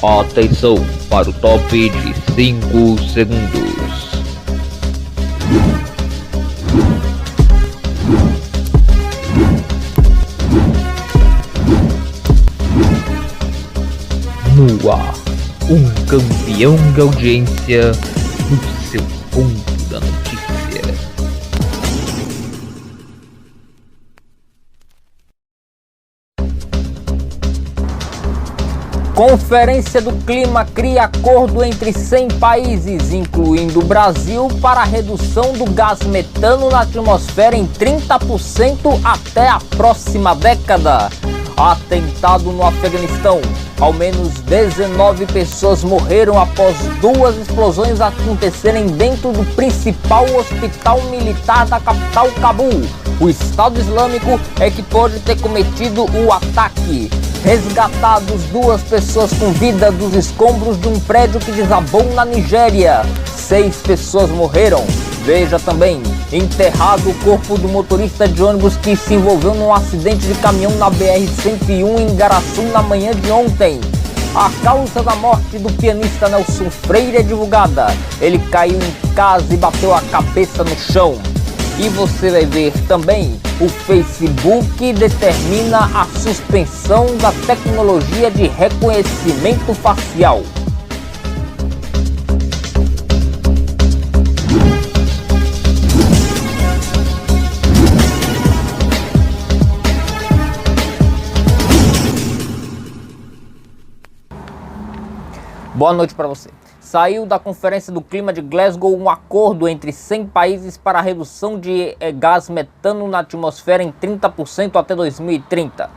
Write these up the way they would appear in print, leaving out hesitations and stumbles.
Atenção para o top de 5 segundos. No ar, um campeão de audiência no seu ponto da notícia. Conferência do Clima cria acordo entre 100 países, incluindo o Brasil, para a redução do gás metano na atmosfera em 30% até a próxima década. Atentado no Afeganistão. Ao menos 19 pessoas morreram após duas explosões acontecerem dentro do principal hospital militar da capital, Cabul. O Estado Islâmico é que pode ter cometido o ataque. Resgatados 2 pessoas com vida dos escombros de um prédio que desabou na Nigéria. 6 pessoas morreram. Veja também, enterrado o corpo do motorista de ônibus que se envolveu num acidente de caminhão na BR-101 em Igaraçu na manhã de ontem. A causa da morte do pianista Nelson Freire é divulgada. Ele caiu em casa e bateu a cabeça no chão. E você vai ver também, o Facebook determina a suspensão da tecnologia de reconhecimento facial. Boa noite para você. Saiu da Conferência do Clima de Glasgow um acordo entre 100 países para a redução de gás metano na atmosfera em 30% até 2030.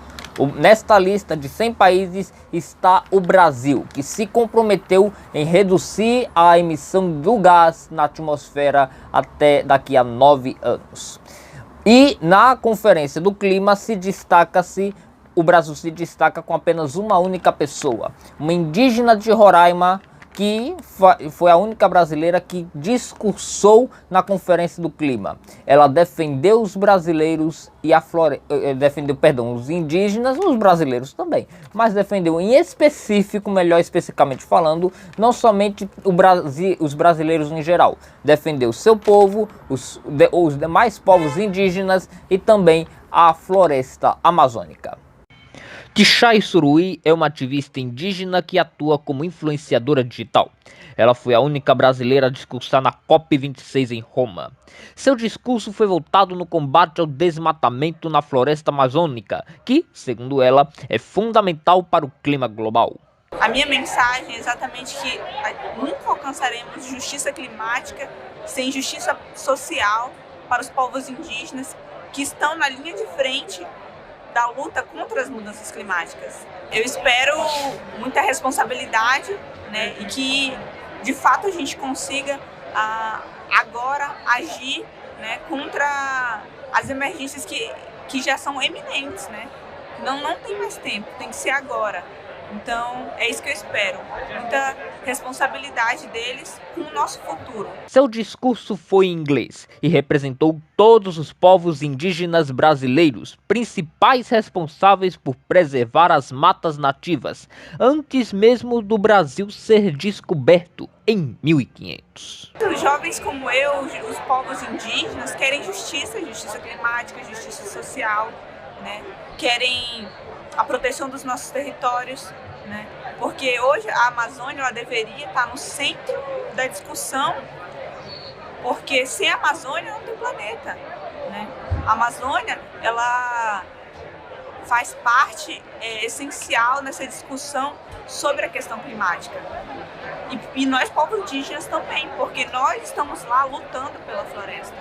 Nesta lista de 100 países está o Brasil, que se comprometeu em reduzir a emissão do gás na atmosfera até daqui a 9 anos. E na Conferência do Clima o Brasil se destaca com apenas uma única pessoa, uma indígena de Roraima, que foi a única brasileira que discursou na Conferência do Clima. Ela defendeu os brasileiros e os indígenas, os brasileiros também, mas defendeu em específico, melhor especificamente falando, não somente os brasileiros em geral, defendeu seu povo, os demais povos indígenas e também a floresta amazônica. Tchai Suruí é uma ativista indígena que atua como influenciadora digital. Ela foi a única brasileira a discursar na COP26 em Roma. Seu discurso foi voltado no combate ao desmatamento na floresta amazônica, que, segundo ela, é fundamental para o clima global. A minha mensagem é exatamente que nunca alcançaremos justiça climática sem justiça social para os povos indígenas que estão na linha de frente da luta contra as mudanças climáticas. Eu espero muita responsabilidade, né, e que de fato a gente consiga agora agir, né, contra as emergências que já são eminentes, né? Não tem mais tempo, tem que ser agora. Então é isso que eu espero, muita responsabilidade deles com o nosso futuro. Seu discurso foi em inglês e representou todos os povos indígenas brasileiros, principais responsáveis por preservar as matas nativas, antes mesmo do Brasil ser descoberto em 1500. Os jovens como eu, os povos indígenas, querem justiça climática, justiça social, né? Querem a proteção dos nossos territórios, né? Porque hoje a Amazônia ela deveria estar no centro da discussão, porque sem a Amazônia não tem planeta, né? A Amazônia ela faz parte essencial nessa discussão sobre a questão climática. E nós, povos indígenas, também, porque nós estamos lá lutando pela floresta.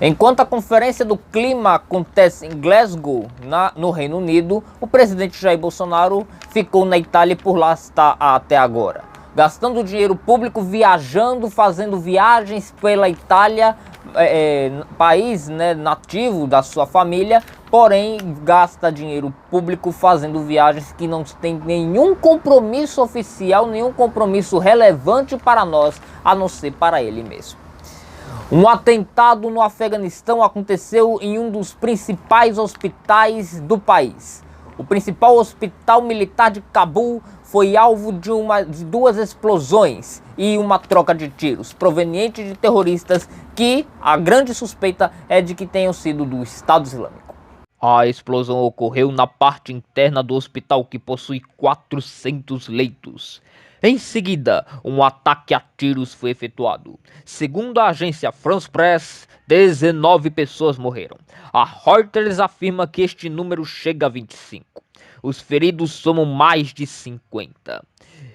Enquanto a Conferência do Clima acontece em Glasgow, no Reino Unido, o presidente Jair Bolsonaro ficou na Itália e por lá está até agora. Gastando dinheiro público, viajando, fazendo viagens pela Itália, país, né, nativo da sua família, porém gasta dinheiro público fazendo viagens que não tem nenhum compromisso oficial, nenhum compromisso relevante para nós, a não ser para ele mesmo. Um atentado no Afeganistão aconteceu em um dos principais hospitais do país. O principal hospital militar de Cabul foi alvo de duas explosões e uma troca de tiros proveniente de terroristas que a grande suspeita é de que tenham sido do Estado Islâmico. A explosão ocorreu na parte interna do hospital, que possui 400 leitos. Em seguida, um ataque a tiros foi efetuado. Segundo a agência France Press, 19 pessoas morreram. A Reuters afirma que este número chega a 25. Os feridos somam mais de 50.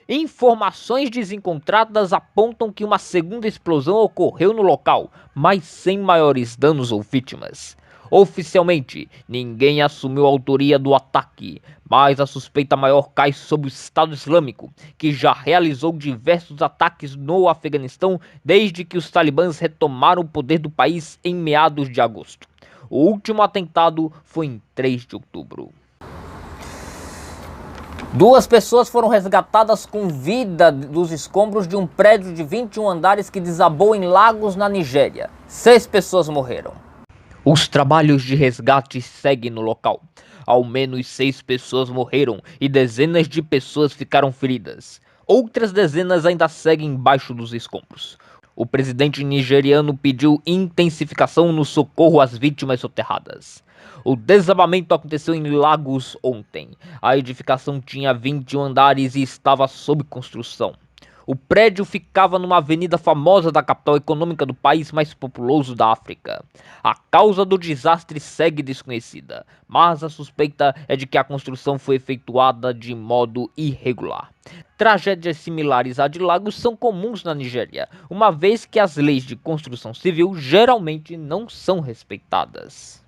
Informações desencontradas apontam que uma segunda explosão ocorreu no local, mas sem maiores danos ou vítimas. Oficialmente, ninguém assumiu a autoria do ataque, mas a suspeita maior cai sobre o Estado Islâmico, que já realizou diversos ataques no Afeganistão desde que os talibãs retomaram o poder do país em meados de agosto. O último atentado foi em 3 de outubro. 2 pessoas foram resgatadas com vida dos escombros de um prédio de 21 andares que desabou em Lagos, na Nigéria. 6 pessoas morreram. Os trabalhos de resgate seguem no local. Ao menos 6 pessoas morreram e dezenas de pessoas ficaram feridas. Outras dezenas ainda seguem embaixo dos escombros. O presidente nigeriano pediu intensificação no socorro às vítimas soterradas. O desabamento aconteceu em Lagos ontem. A edificação tinha 21 andares e estava sob construção. O prédio ficava numa avenida famosa da capital econômica do país mais populoso da África. A causa do desastre segue desconhecida, mas a suspeita é de que a construção foi efetuada de modo irregular. Tragédias similares à de Lagos são comuns na Nigéria, uma vez que as leis de construção civil geralmente não são respeitadas.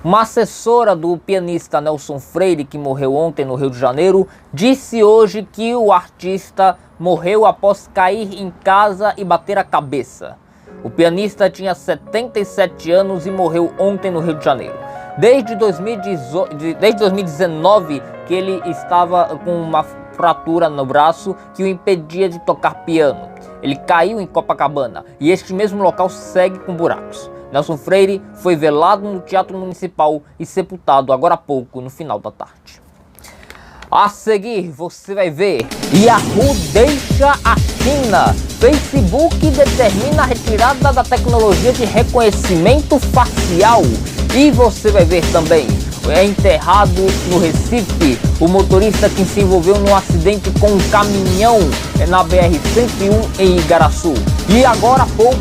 Uma assessora do pianista Nelson Freire, que morreu ontem no Rio de Janeiro, disse hoje que o artista morreu após cair em casa e bater a cabeça. O pianista tinha 77 anos e morreu ontem no Rio de Janeiro. Desde 2019 que ele estava com uma fratura no braço que o impedia de tocar piano. Ele caiu em Copacabana e este mesmo local segue com buracos. Nelson Freire foi velado no Teatro Municipal e sepultado agora há pouco, no final da tarde. A seguir, você vai ver: Yahoo deixa a China. Facebook determina a retirada da tecnologia de reconhecimento facial. E você vai ver também: é enterrado no Recife o motorista que se envolveu num acidente com um caminhão na BR-101 em Igaraçu. E agora há pouco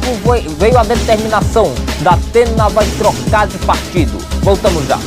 veio a determinação da Atena vai trocar de partido. Voltamos já.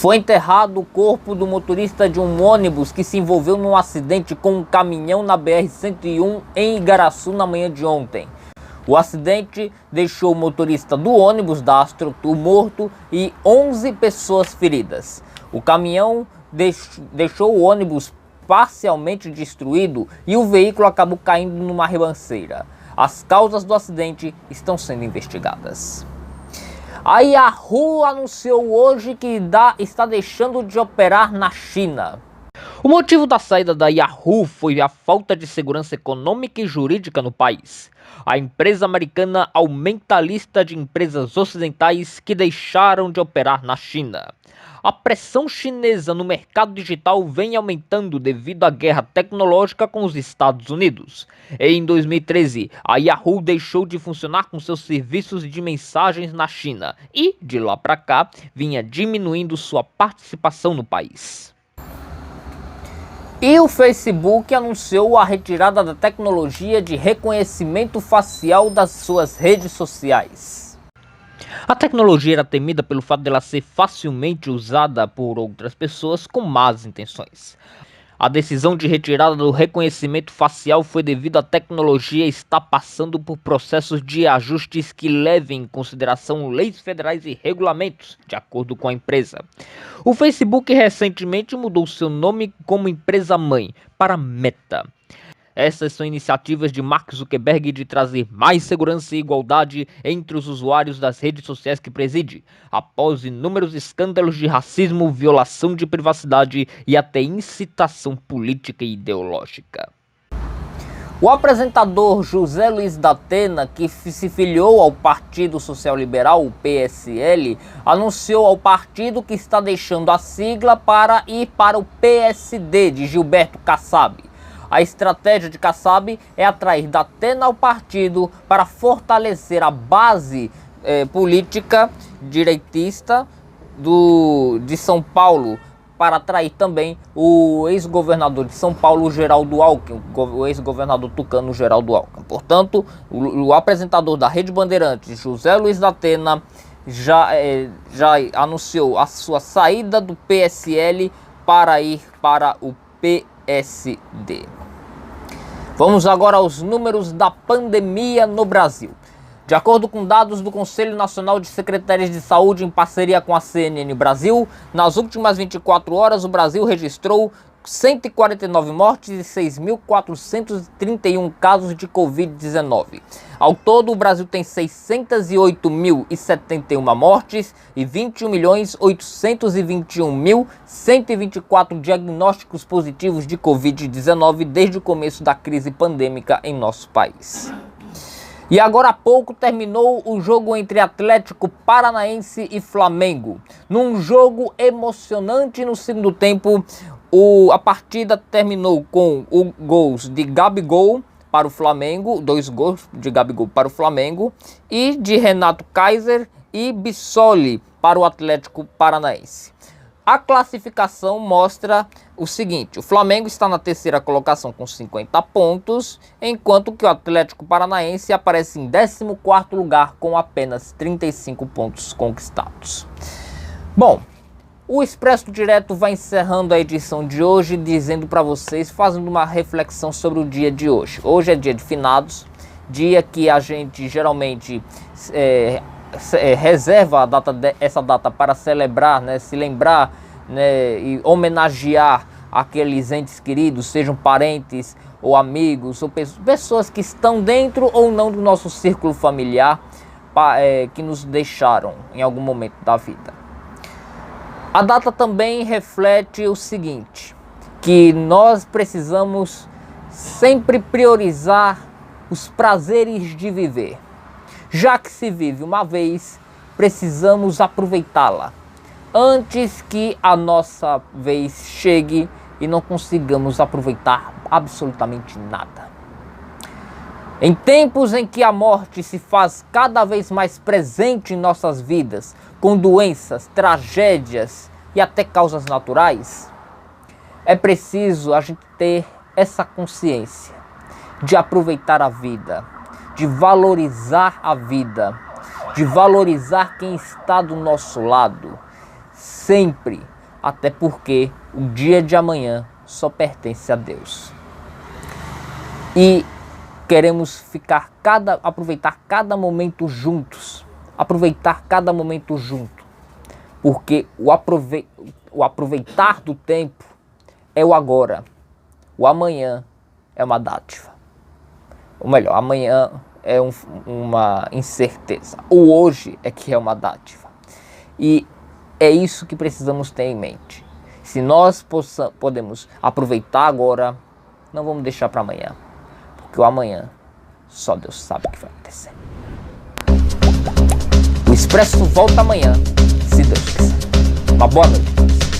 Foi enterrado o corpo do motorista de um ônibus que se envolveu num acidente com um caminhão na BR-101 em Igaraçu na manhã de ontem. O acidente deixou o motorista do ônibus da Astrotur morto e 11 pessoas feridas. O caminhão deixou o ônibus parcialmente destruído e o veículo acabou caindo numa ribanceira. As causas do acidente estão sendo investigadas. A Yahoo anunciou hoje que está deixando de operar na China. O motivo da saída da Yahoo foi a falta de segurança econômica e jurídica no país. A empresa americana aumenta a lista de empresas ocidentais que deixaram de operar na China. A pressão chinesa no mercado digital vem aumentando devido à guerra tecnológica com os Estados Unidos. Em 2013, a Yahoo deixou de funcionar com seus serviços de mensagens na China e, de lá para cá, vinha diminuindo sua participação no país. E o Facebook anunciou a retirada da tecnologia de reconhecimento facial das suas redes sociais. A tecnologia era temida pelo fato dela ser facilmente usada por outras pessoas com más intenções. A decisão de retirada do reconhecimento facial foi devido à tecnologia estar passando por processos de ajustes que levem em consideração leis federais e regulamentos, de acordo com a empresa. O Facebook recentemente mudou seu nome como empresa-mãe para Meta. Essas são iniciativas de Mark Zuckerberg de trazer mais segurança e igualdade entre os usuários das redes sociais que preside, após inúmeros escândalos de racismo, violação de privacidade e até incitação política e ideológica. O apresentador José Luiz da Atena, que se filiou ao Partido Social Liberal, o PSL, anunciou ao partido que está deixando a sigla para ir para o PSD de Gilberto Kassab. A estratégia de Kassab é atrair da Atena ao partido para fortalecer a base política direitista de São Paulo, para atrair também o ex-governador de São Paulo, Geraldo Alckmin, o ex-governador tucano Geraldo Alckmin. Portanto, o apresentador da Rede Bandeirantes, José Luiz da Atena, já anunciou a sua saída do PSL para ir para o PSD. Vamos agora aos números da pandemia no Brasil. De acordo com dados do Conselho Nacional de Secretarias de Saúde em parceria com a CNN Brasil, nas últimas 24 horas o Brasil registrou 149 mortes e 6.431 casos de Covid-19. Ao todo, o Brasil tem 608.071 mortes e 21.821.124 diagnósticos positivos de Covid-19 desde o começo da crise pandêmica em nosso país. E agora há pouco terminou o jogo entre Atlético Paranaense e Flamengo. Num jogo emocionante no segundo tempo, a partida terminou com gols de Gabigol para o Flamengo, 2 gols de Gabigol para o Flamengo, e de Renato Kaiser e Bissoli para o Atlético Paranaense. A classificação mostra o seguinte: o Flamengo está na terceira colocação com 50 pontos, enquanto que o Atlético Paranaense aparece em 14º lugar com apenas 35 pontos conquistados. Bom, o Expresso Direto vai encerrando a edição de hoje, dizendo para vocês, fazendo uma reflexão sobre o dia de hoje. Hoje é dia de finados, dia que a gente geralmente reserva essa data para celebrar, né, se lembrar, né, e homenagear aqueles entes queridos, sejam parentes ou amigos, ou pessoas que estão dentro ou não do nosso círculo familiar, que nos deixaram em algum momento da vida. A data também reflete o seguinte, que nós precisamos sempre priorizar os prazeres de viver. Já que se vive uma vez, precisamos aproveitá-la antes que a nossa vez chegue e não consigamos aproveitar absolutamente nada. Em tempos em que a morte se faz cada vez mais presente em nossas vidas, com doenças, tragédias e até causas naturais, é preciso a gente ter essa consciência de aproveitar a vida, de valorizar a vida, de valorizar quem está do nosso lado, sempre, até porque o dia de amanhã só pertence a Deus. E queremos aproveitar cada momento juntos, porque o aproveitar do tempo é o agora, o amanhã é uma dádiva. Ou melhor, amanhã é uma incerteza. O hoje é que é uma dádiva. E é isso que precisamos ter em mente. Se nós podemos aproveitar agora, não vamos deixar para amanhã. Porque o amanhã, só Deus sabe o que vai acontecer. O Expresso volta amanhã, se Deus quiser. Uma boa noite.